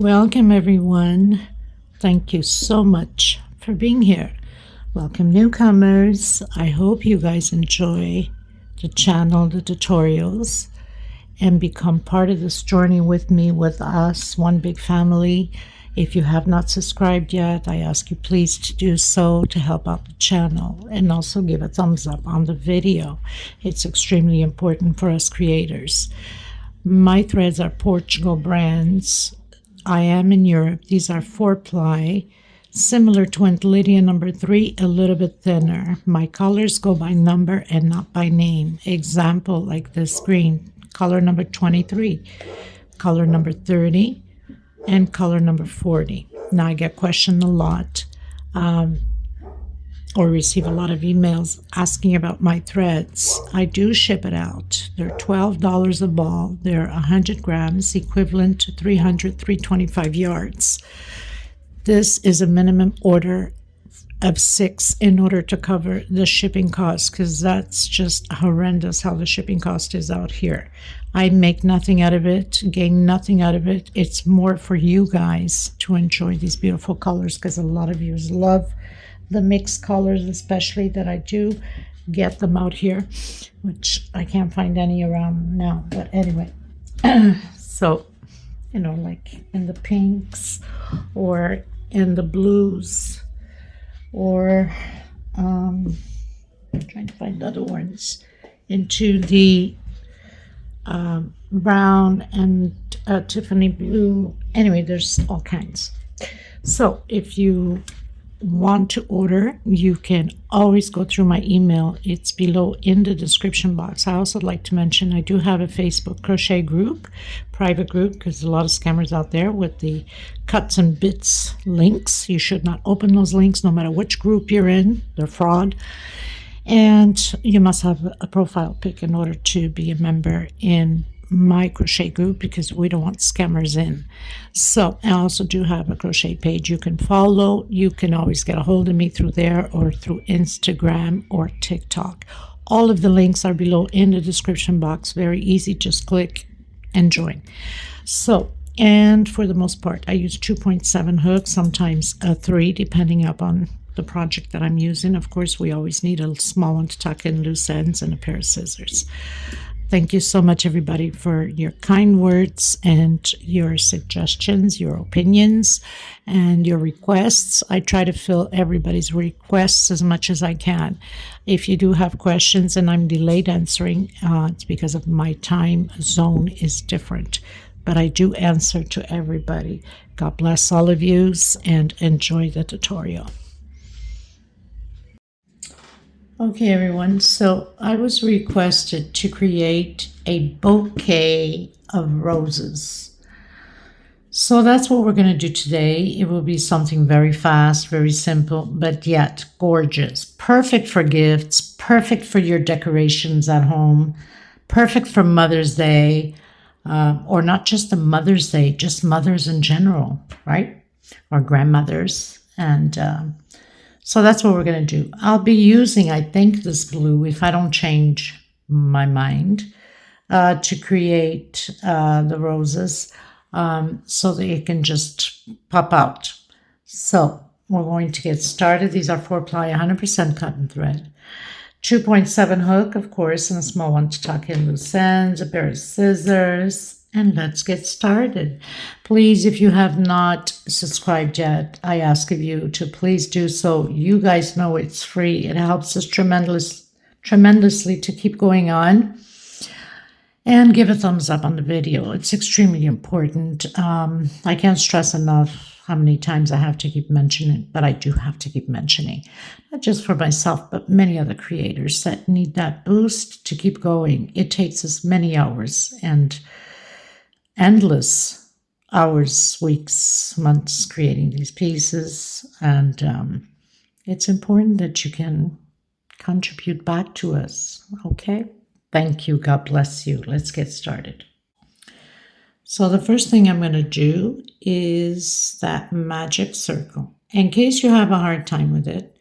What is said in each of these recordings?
Welcome everyone. Thank you so much for being here. Welcome newcomers. I hope you guys enjoy the channel, the tutorials, and become part of this journey with me, with us, one big family. If you have not subscribed yet, I ask you please to do so to help out the channel, and also give a thumbs up on the video. It's extremely important for us creators. My threads are Portugal brands. I am in Europe. These are 4-ply, similar to Aunt Lydia number 3, a little bit thinner. My colors go by number and not by name. Example, like this green, color number 23, color number 30, and color number 40. Now I get questioned a lot, or receive a lot of emails asking about my threads. I do ship it out. They're $12 a ball. They're 100 grams, equivalent to 325 yards. This is a minimum order of 6 in order to cover the shipping cost, because that's just horrendous how the shipping cost is out here. I make nothing out of it, gain nothing out of it. It's more for you guys to enjoy these beautiful colors, because a lot of you love the mixed colors, especially that I do get them out here, which I can't find any around now. But anyway, so, you know, like in the pinks or in the blues, or I'm trying to find other ones, into the brown and Tiffany blue. Anyway, there's all kinds. So if you want to order, you can always go through my email. It's below in the description box. I also like to mention I do have a Facebook crochet group, private group, because a lot of scammers out there with the cuts and bits links. You should not open those links no matter which group you're in. They're fraud. And you must have a profile pic in order to be a member in my crochet group, because we don't want scammers in. So I also do have a crochet page you can follow. You can always get a hold of me through there, or through Instagram or TikTok. All of the links are below in the description box. Very easy, just click and join. So, and for the most part I use 2.7 hooks, sometimes a 3, depending upon the project that I'm using. Of course, we always need a small one to tuck in loose ends, and a pair of scissors. Thank you so much, everybody, for your kind words and your suggestions, your opinions, and your requests. I try to fill everybody's requests as much as I can. If you do have questions and I'm delayed answering, it's because of my time zone is different. But I do answer to everybody. God bless all of you, and enjoy the tutorial. Okay, everyone, so I was requested to create a bouquet of roses. So that's what we're going to do today. It will be something very fast, very simple, but yet gorgeous. Perfect for gifts, perfect for your decorations at home, perfect for Mother's Day, or not just the Mother's Day, just mothers in general, right? Or grandmothers. And so that's what we're going to do. I'll be using, I think, this blue, if I don't change my mind, to create the roses, so that it can just pop out. So we're going to get started. These are 4-ply, 100% cotton thread. 2.7 hook, of course, and a small one to tuck in loose ends, a pair of scissors. And let's get started. Please, if you have not subscribed yet, I ask of you to please do so. You guys know it's free. It helps us tremendously to keep going on. And give a thumbs up on the video. It's extremely important. I can't stress enough how many times I have to keep mentioning, but I do have to keep mentioning. Not just for myself, but many other creators that need that boost to keep going. It takes us many hours and endless hours, weeks, months creating these pieces, and it's important that you can contribute back to us. Okay, thank you. God bless you. Let's get started. So the first thing I'm going to do is that magic circle. In case you have a hard time with it,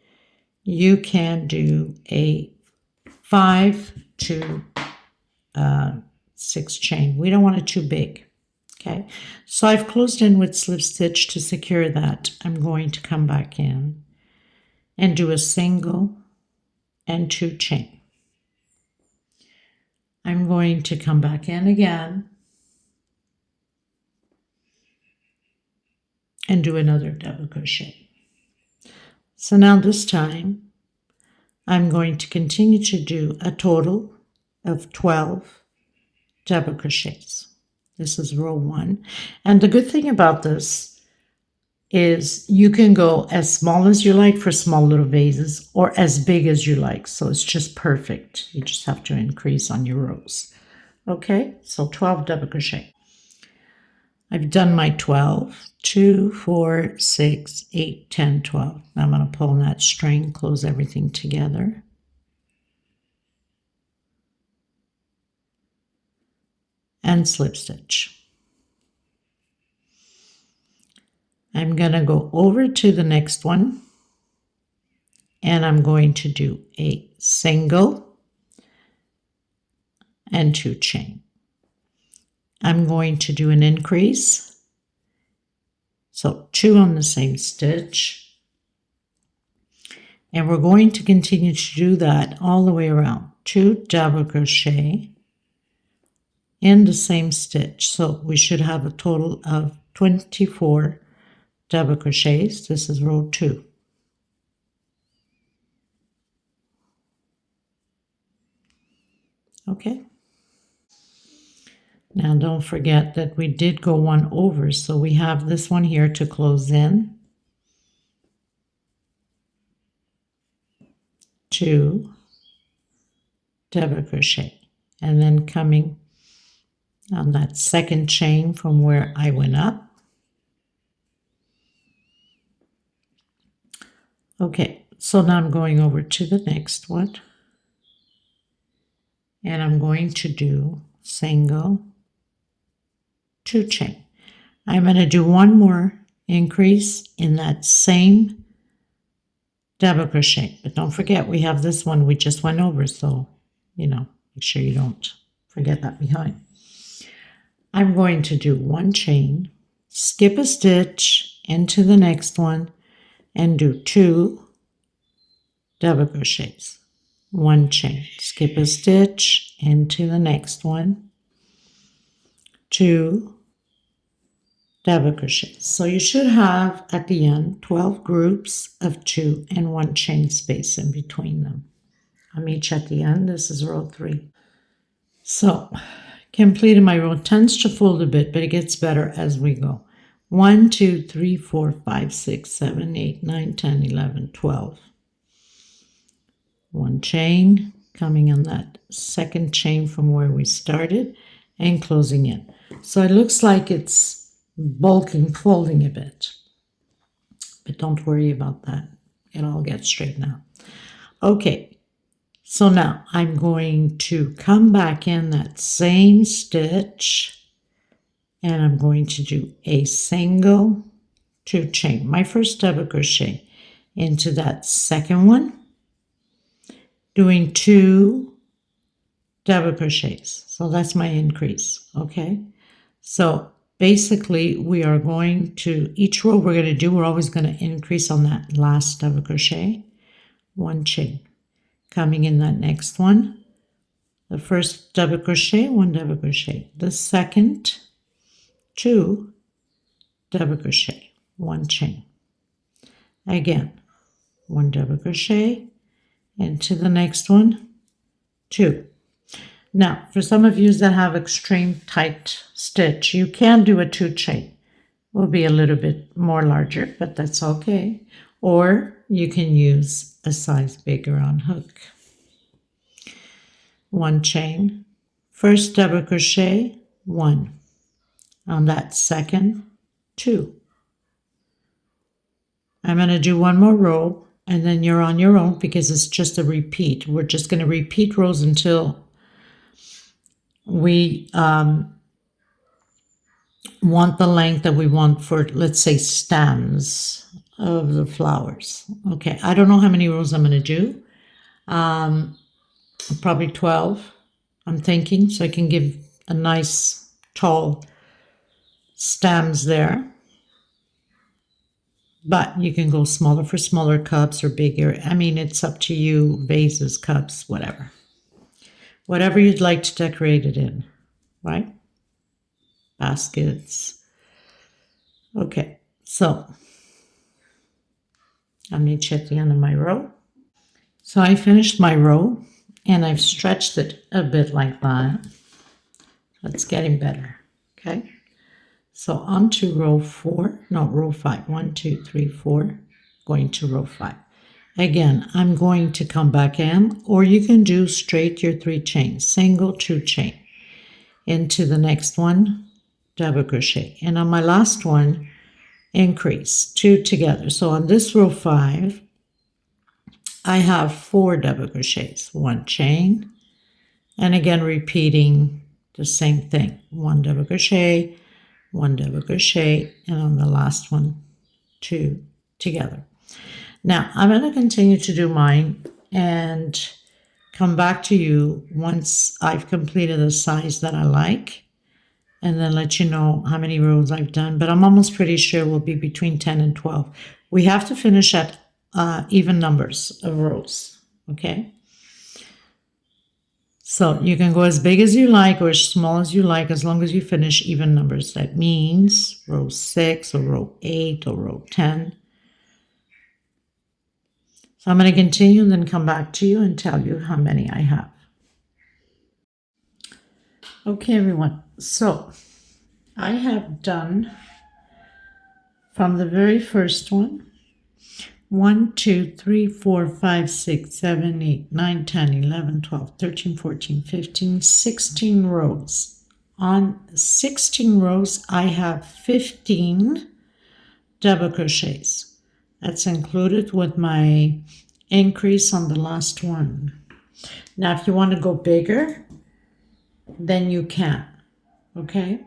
you can do a 5 to 6 chain. We don't want it too big. Okay, so I've closed in with slip stitch. To secure that, I'm going to come back in and do a single and 2 chain. I'm going to come back in again and do another double crochet. So now this time I'm going to continue to do a total of 12 double crochets. This is row 1, and the good thing about this is you can go as small as you like for small little vases or as big as you like, so it's just perfect. You just have to increase on your rows. Okay, so 12 double crochet. I've done my 12, 2, 4, 6, 8, 10, 12. Now I'm going to pull on that string, close everything together. And slip stitch. I'm going to go over to the next one and I'm going to do a single and 2 chain. I'm going to do an increase, so 2 on the same stitch, and we're going to continue to do that all the way around. 2 double crochet in the same stitch, so we should have a total of 24 double crochets. This is row 2. Okay. Now don't forget that we did go one over, so we have this one here to close in. 2 double crochet, and then coming on that second chain from where I went up. Okay, so now I'm going over to the next one, and I'm going to do single, 2 chain. I'm going to do one more increase in that same double crochet, but don't forget we have this one we just went over, so make sure you don't forget that behind. I'm going to do 1 chain, skip a stitch into the next one, and do 2 double crochets. 1 chain, skip a stitch into the next one, 2 double crochets. So you should have at the end 12 groups of 2 and 1 chain space in between them. I'm each at the end. This is row 3. So completed my row. It tends to fold a bit, but it gets better as we go. 1, 2, 3, 4, 5, 6, 7, 8, 9, 10, 11, 12. 1 chain coming on that second chain from where we started and closing in. So it looks like it's bulking, folding a bit, but don't worry about that. It'll all get straightened out. Okay, so now I'm going to come back in that same stitch and I'm going to do a single, 2 chain, my first double crochet into that second one, doing 2 double crochets. So that's my increase. Okay, so basically we are going to, each row we're going to do, we're always going to increase on that last double crochet. 1 chain coming in that next one, the first double crochet, 1 double crochet, the second 2 double crochet, 1 chain, again 1 double crochet into the next one, 2. Now, for some of you that have extreme tight stitch, you can do a 2 chain. Will be a little bit more larger, but that's okay. Or you can use a size bigger on hook. 1 chain, first double crochet, 1. On that second, 2. I'm going to do one more row, and then you're on your own because it's just a repeat. We're just going to repeat rows until we want the length that we want for, let's say, stems of the flowers. Okay, I don't know how many rows I'm going to do. Probably 12, I'm thinking, so I can give a nice tall stems there, but you can go smaller for smaller cups or bigger. I mean, it's up to you, vases, cups, whatever. Whatever you'd like to decorate it in, right? Baskets. Okay, so I'm going to check the end of my row. So I finished my row and I've stretched it a bit like that. It's getting better, okay? So on to row 5. 1, 2, 3, 4, going to row 5. Again, I'm going to come back in, or you can do straight your 3 chains, single, 2 chain, into the next one, double crochet. And on my last one, increase 2 together. So on this row 5, I have 4 double crochets, 1 chain, and again repeating the same thing, 1 double crochet, 1 double crochet, and on the last one, 2 together. Now I'm going to continue to do mine and come back to you once I've completed the size that I like, and then let you know how many rows I've done, but I'm almost pretty sure we'll be between 10 and 12. We have to finish at even numbers of rows, okay? So you can go as big as you like or as small as you like, as long as you finish even numbers. That means row 6 or row 8 or row 10. So I'm going to continue and then come back to you and tell you how many I have. Okay, everyone. So I have done from the very first one, 1, 2, 3, 4, 5, 6, 7, 8, 9, 10, 11, 12, 13, 14, 15, 16 rows. On 16 rows, I have 15 double crochets. That's included with my increase on the last one. Now, if you want to go bigger, then you can, okay?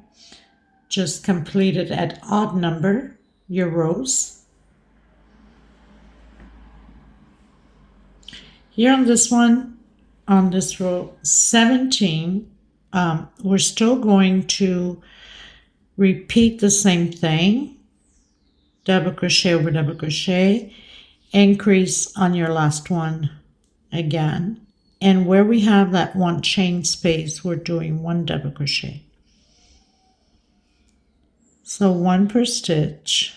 Just complete it at odd number, your rows. Here on this one, on this row 17, we're still going to repeat the same thing. Double crochet over double crochet, increase on your last one again. And where we have that 1 chain space, we're doing 1 double crochet. So 1 per stitch.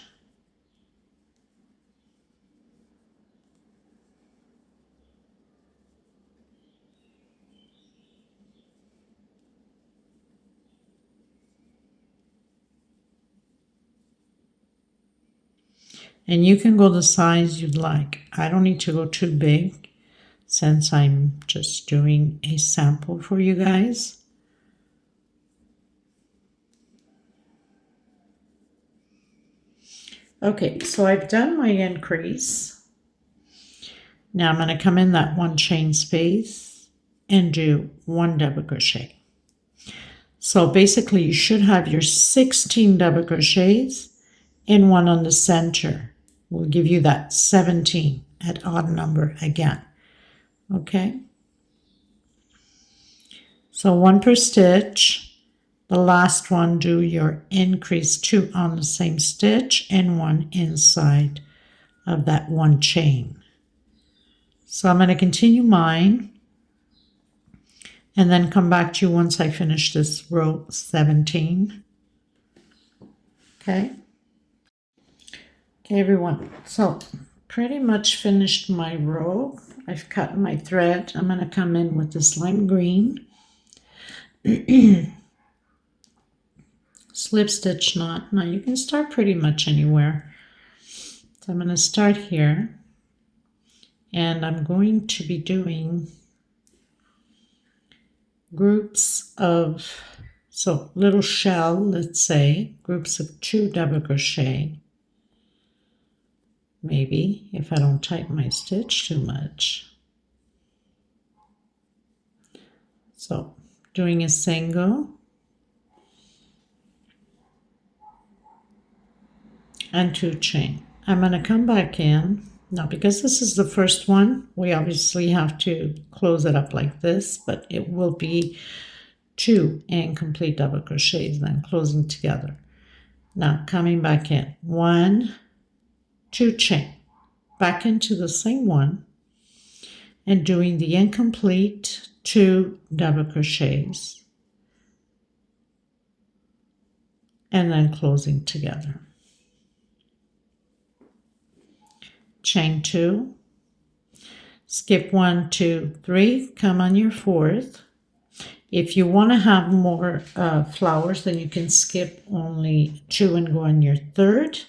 And you can go the size you'd like. I don't need to go too big since I'm just doing a sample for you guys. Okay, so I've done my increase. Now I'm going to come in that 1 chain space and do 1 double crochet. So basically you should have your 16 double crochets and 1 on the center. Will give you that 17 at odd number again. Okay? So 1 per stitch. The last one, do your increase 2 on the same stitch and 1 inside of that 1 chain. So I'm going to continue mine and then come back to you once I finish this row 17. Okay? Okay, everyone, so pretty much finished my row. I've cut my thread. I'm going to come in with this lime green slip stitch knot. Now you can start pretty much anywhere. So I'm going to start here, and I'm going to be doing groups of, so little shell, let's say, groups of 2 double crochet. Maybe if I don't tighten my stitch too much. So doing a single and 2 chain. I'm going to come back in. Now because this is the first one, we obviously have to close it up like this, but it will be 2 incomplete double crochets then closing together. Now coming back in, 1, 2 chain, back into the same one, and doing the incomplete 2 double crochets, and then closing together. Chain 2, skip 1, 2, 3, come on your 4th. If you want to have more flowers, then you can skip only 2 and go on your 3rd.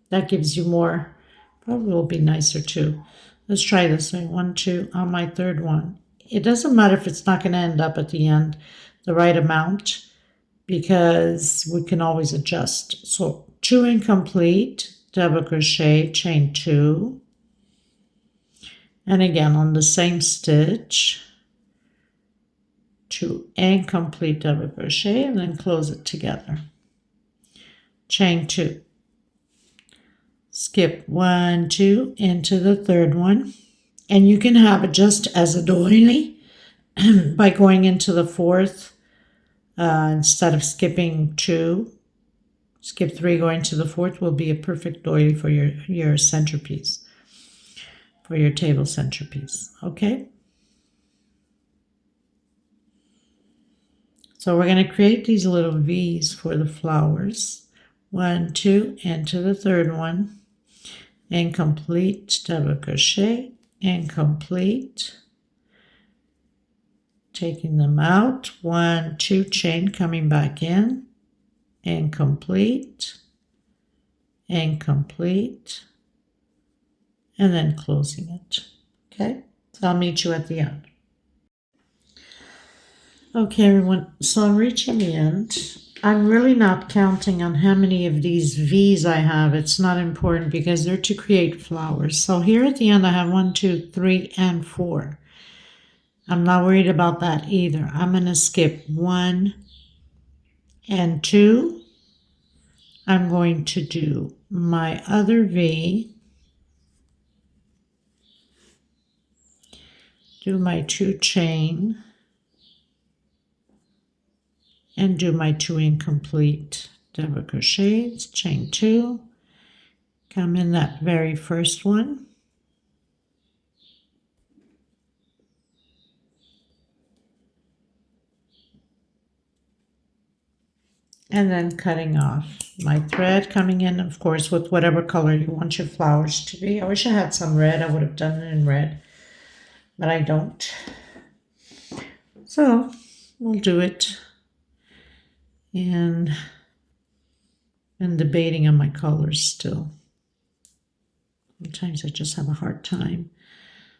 That gives you more, probably will be nicer too. Let's try this way, 1, 2 on my 3rd one. It doesn't matter if it's not going to end up at the end the right amount, because we can always adjust. So 2 incomplete, double crochet, chain 2, and again on the same stitch, 2 incomplete double crochet, and then close it together. Chain 2, skip 1, 2 into the 3rd one, and you can have it just as a doily by going into the 4th instead of skipping 2. Skip 3 going to the 4th will be a perfect doily for your centerpiece, for your table centerpiece. Okay. So we're going to create these little V's for the flowers. 1, 2 into the 3rd one, incomplete double crochet, incomplete, taking them out, 1, 2 chain, coming back in, incomplete, incomplete, and then closing it. Okay, so I'll meet you at the end. Okay, everyone, so I'm reaching the end. I'm really not counting on how many of these V's I have. It's not important because they're to create flowers. So here at the end, I have 1, 2, 3, and 4. I'm not worried about that either. I'm going to skip 1 and 2. I'm going to do my other V, do my 2 chain, and do my 2 incomplete double crochets, chain 2, come in that very first one, and then cutting off my thread, coming in, of course, with whatever color you want your flowers to be. I wish I had some red. I would have done it in red, but I don't. So we'll do it. And I'm debating on my colors still. Sometimes I just have a hard time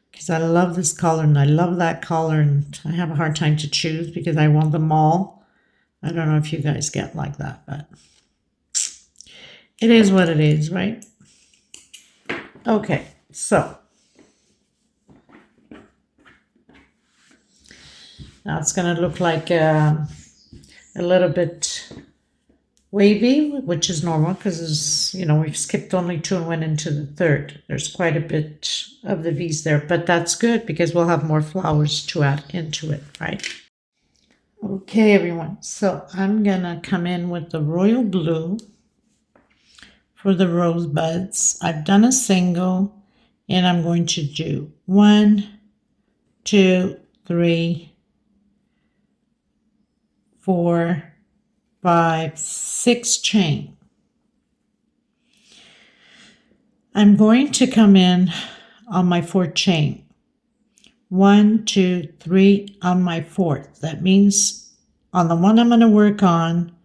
because I love this color and I love that color, and I have a hard time to choose because I want them all. I don't know if you guys get like that, but it is what it is, right? Okay, so now it's going to look like a little bit wavy, which is normal because, we've skipped only 2 and went into the 3rd. There's quite a bit of the V's there, but that's good because we'll have more flowers to add into it, right? Okay, everyone, so I'm going to come in with the royal blue for the rosebuds. I've done a single, and I'm going to do 1, 2, 3, 4, 5, 6 chain. I'm going to come in on my 4th chain. 1, 2, 3 on my 4th. That means on the one I'm going to work on,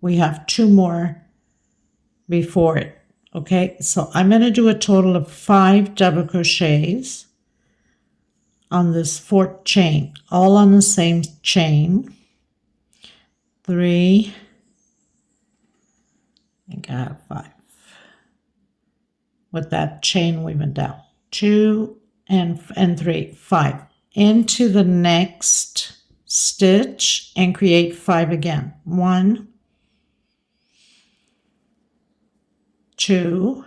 we have 2 more before it. Okay, so I'm going to do a total of 5 double crochets on this 4th chain, all on the same chain. 3, I think I have 5 with that chain weaving down. 2 and 3, 5 into the next stitch and create 5 again. 1, 2,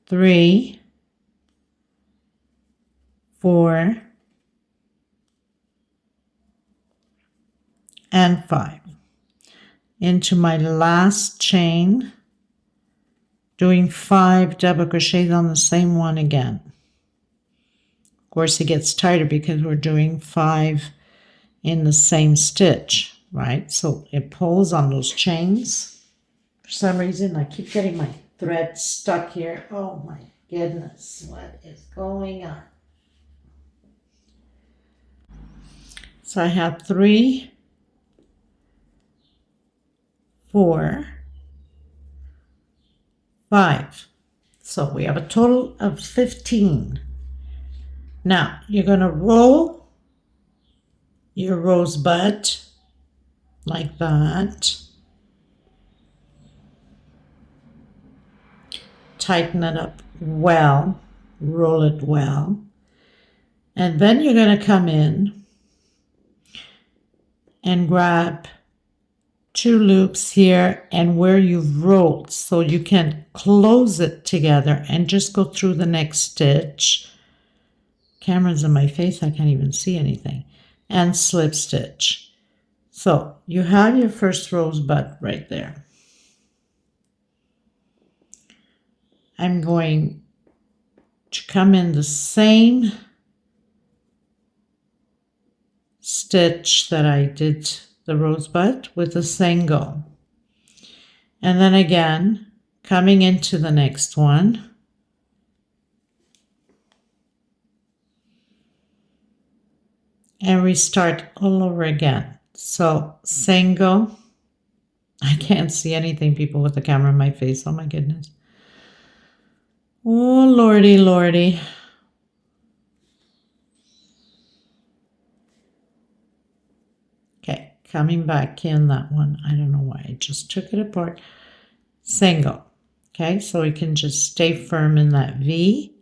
3, 4, and 5. Into my last chain, doing 5 double crochets on the same one again. Of course, it gets tighter because we're doing 5 in the same stitch, right? So it pulls on those chains. For some reason, I keep getting my thread stuck here. Oh my goodness, what is going on? So I have 3, 4, 5. So we have a total of 15. Now you're going to roll your rosebud like that. Tighten it up well, roll it well. And then you're going to come in and grab 2 loops here and where you've rolled, so you can close it together and just go through the next stitch. Camera's in my face, I can't even see anything. And slip stitch. So you have your first rosebud right there. I'm going to come in the same stitch that I did the rosebud with a single. And then again, coming into the next one. And we start all over again. So single. I can't see anything, people, with the camera in my face. Oh my goodness. Oh lordy, lordy. Okay, coming back in that one. I don't know why I just took it apart. Single. Okay, so we can just stay firm in that V.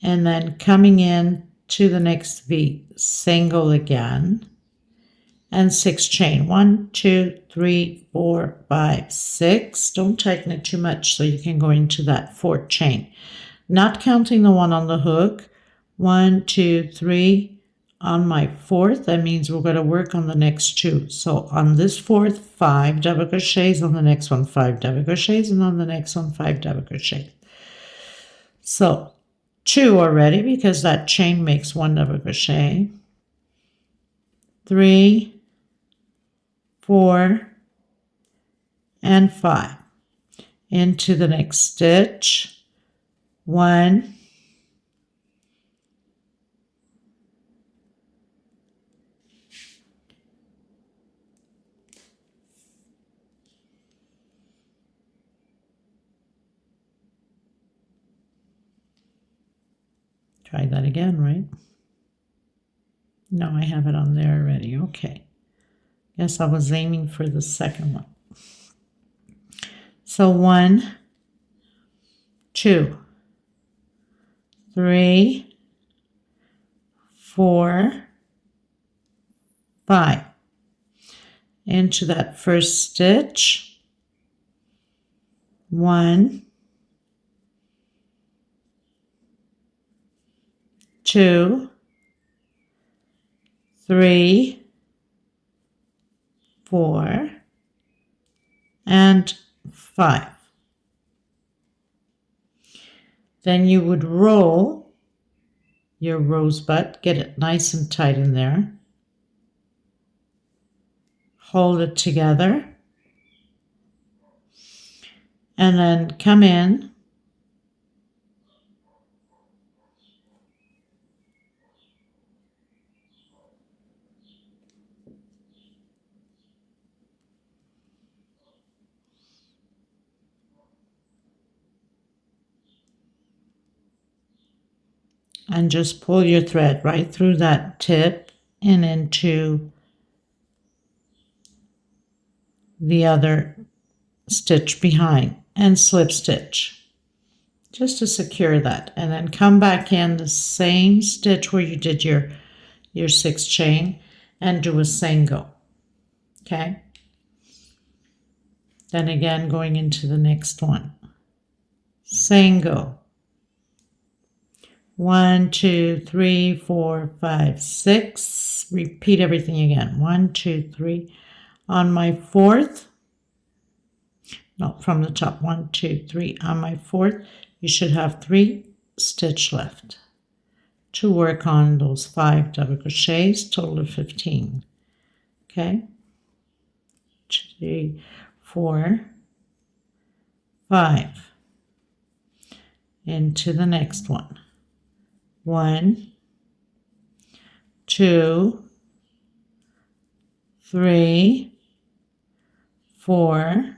And then coming in to the next V, single again. And 6 chain. 1, 2, 3, 4, 5, 6. Don't tighten it too much so you can go into that 4th chain. Not counting the one on the hook. 1, 2, 3. On my 4th, that means we're going to work on the next 2. So on this 4th, 5 double crochets. On the next one, 5 double crochets. And on the next one, 5 double crochets. So 2 already, because that chain makes 1 double crochet. 3, 4, and 5. Into the next stitch. 1, try that again, right? No, I have it on there already. Okay. Guess I was aiming for the second one. So 1, 2, 3, 4, 5. Into that first stitch. 1, 2, 3, 4, and 5. Then you would roll your rosebud, get it nice and tight in there. Hold it together. And then come in. And just pull your thread right through that tip and into the other stitch behind and slip stitch just to secure that, and then come back in the same stitch where you did your 6 chain and do a single. Okay, then again going into the next one, single, 1, 2, 3, 4, 5, 6. Repeat everything again. 1, 2, 3. On my fourth, no, from the top, 1, 2, 3. On my fourth, you should have 3 stitch left to work on those 5 double crochets, total of 15. Okay, 3, 4, 5. Into the next one. 1, 2, 3, 4,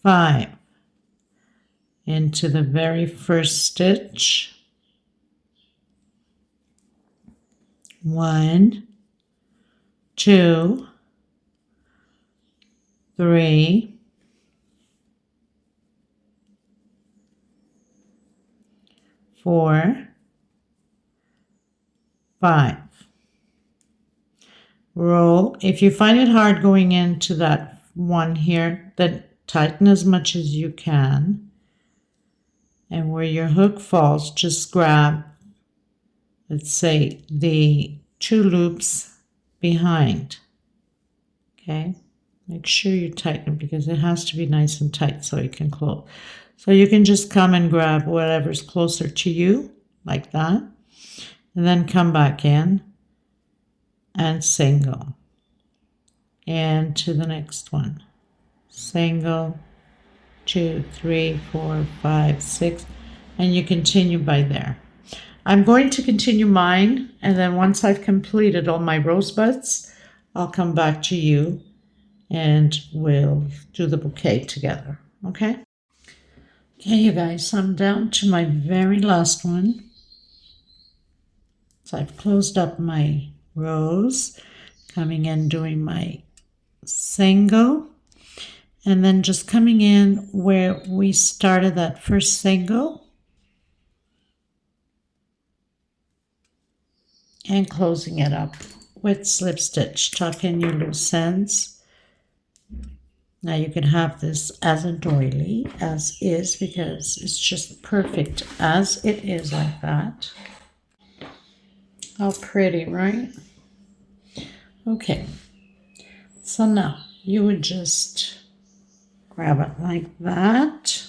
5. Into the very first stitch. 1, 2, 3, 4, 5. Roll. If you find it hard going into that one here, then tighten as much as you can. And where your hook falls, just grab, let's say, the 2 loops behind. Okay? Make sure you tighten because it has to be nice and tight so it can close. So you can just come and grab whatever's closer to you, like that. And then come back in and single. And to the next one. Single, 2, 3, 4, 5, 6. And you continue by there. I'm going to continue mine. And then once I've completed all my rosebuds, I'll come back to you and we'll do the bouquet together. Okay? Okay, you guys, I'm down to my very last one. So I've closed up my rows, coming in doing my single, and then just coming in where we started that first single and closing it up with slip stitch. Tuck in your loose ends. Now you can have this as a doily, as is, because it's just perfect as it is like that. How pretty, right? Okay, so now you would just grab it like that.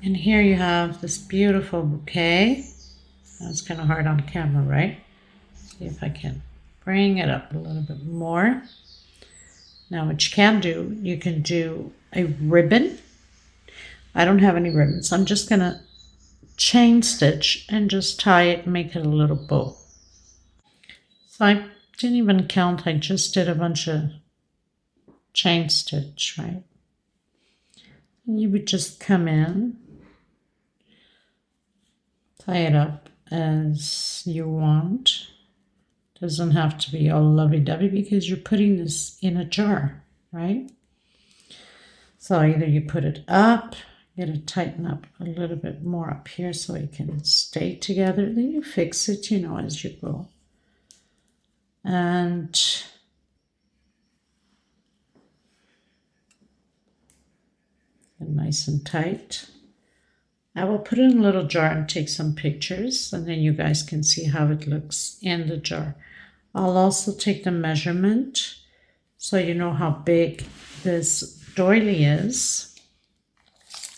And here you have this beautiful bouquet. That's kind of hard on camera, right? See if I can bring it up a little bit more. Now what you can do, you can do a ribbon. I don't have any ribbons. I'm just going to chain stitch and just tie it and make it a little bow. So I didn't even count. I just did a bunch of chain stitch, right? And you would just come in, tie it up as you want. Doesn't have to be all lovey-dovey because you're putting this in a jar, right? So either you put it up, get it tighten up a little bit more up here so it can stay together. Then you fix it, you know, as you go. And nice and tight. I will put it in a little jar and take some pictures, and then you guys can see how it looks in the jar. I'll also take the measurement so you know how big this doily is.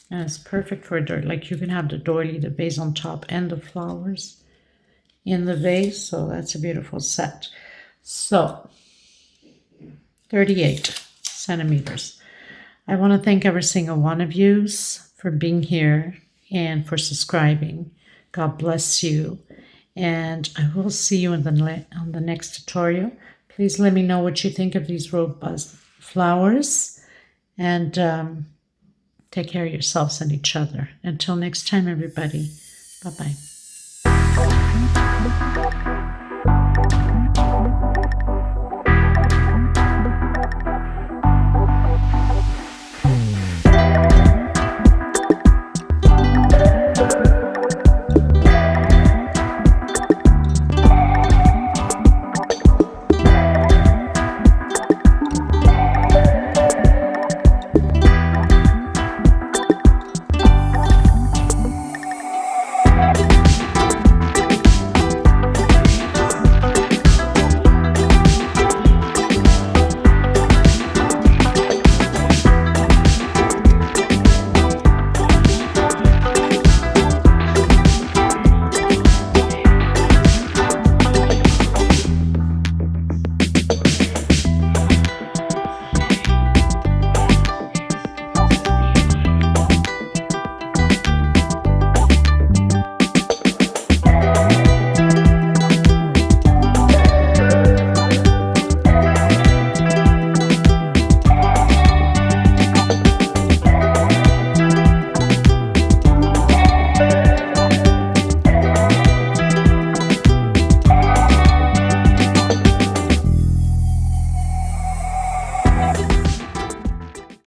And it's perfect for a doily. Like you can have the doily, the vase on top, and the flowers in the vase. So that's a beautiful set. So 38 centimeters. I want to thank every single one of you for being here and for subscribing. God bless you. And I will see you on the next tutorial. Please let me know what you think of these robust flowers. And take care of yourselves and each other. Until next time, everybody. Bye-bye.